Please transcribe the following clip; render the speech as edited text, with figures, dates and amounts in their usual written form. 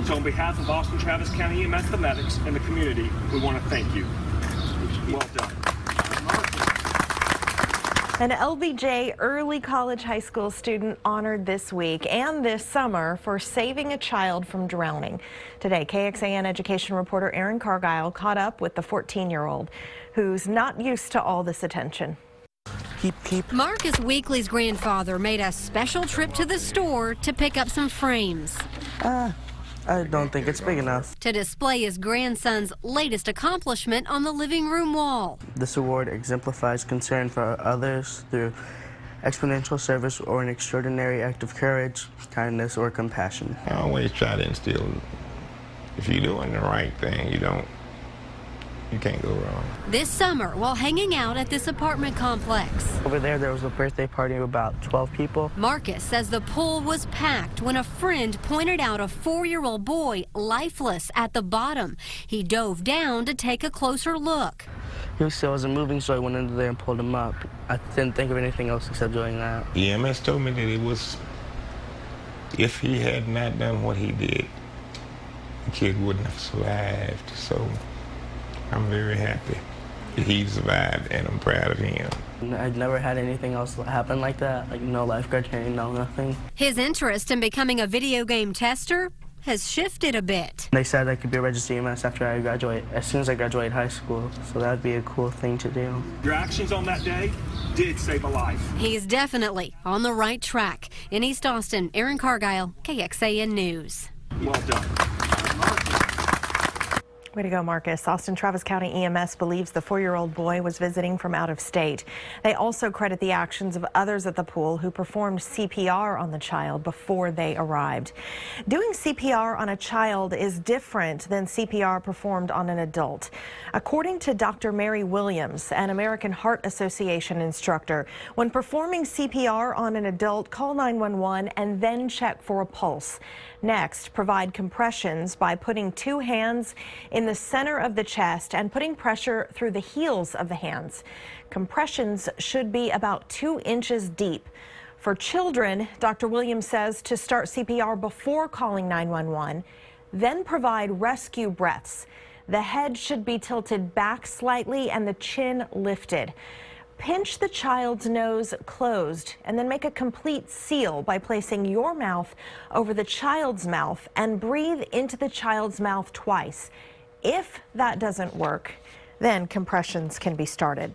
So on behalf of Austin Travis County EMS, the medics, and the community, we want to thank you. Well done. An LBJ Early College High School student honored this week and this summer for saving a child from drowning. Today, KXAN education reporter Aaron Cargile caught up with the 14-year-old who's not used to all this attention. Marcus Weekly's grandfather made a special trip to the store to pick up some frames. I don't think it's big enough. To display his grandson's latest accomplishment on the living room wall. This award exemplifies concern for others through exponential service or an extraordinary act of courage, kindness, or compassion. I always try to instill, if you're doing the right thing, you can't go wrong. This summer, while hanging out at this apartment complex. Over there was a birthday party of about 12 people. Marcus says the pool was packed when a friend pointed out a 4-year-old boy lifeless at the bottom. He dove down to take a closer look. He still wasn't moving, so I went into there and pulled him up. I didn't think of anything else except doing that. EMS told me that it was, if he had not done what he did, the kid wouldn't have survived. So I'm very happy that he survived, and I'm proud of him. I'd never had anything else happen like that, like no lifeguard training, no nothing. His interest in becoming a video game tester has shifted a bit. They said I could be a registered EMS after I graduate, as soon as I graduate high school, so that'd be a cool thing to do. Your actions on that day did save a life. He's definitely on the right track. In East Austin, Aaron Cargile, KXAN News. Well done. Way to go, Marcus. Austin Travis County EMS believes the 4-year-old boy was visiting from out of state. They also credit the actions of others at the pool who performed CPR on the child before they arrived. Doing CPR on a child is different than CPR performed on an adult. According to Dr. Mary Williams, an American Heart Association instructor, when performing CPR on an adult, call 911 and then check for a pulse. Next, provide compressions by putting 2 hands in the center of the chest and putting pressure through the heels of the hands. Compressions should be about 2 inches deep. For children, Dr. Williams says to start CPR before calling 911, then provide rescue breaths. The head should be tilted back slightly and the chin lifted. Pinch the child's nose closed and then make a complete seal by placing your mouth over the child's mouth and breathe into the child's mouth twice. If that doesn't work, then compressions can be started.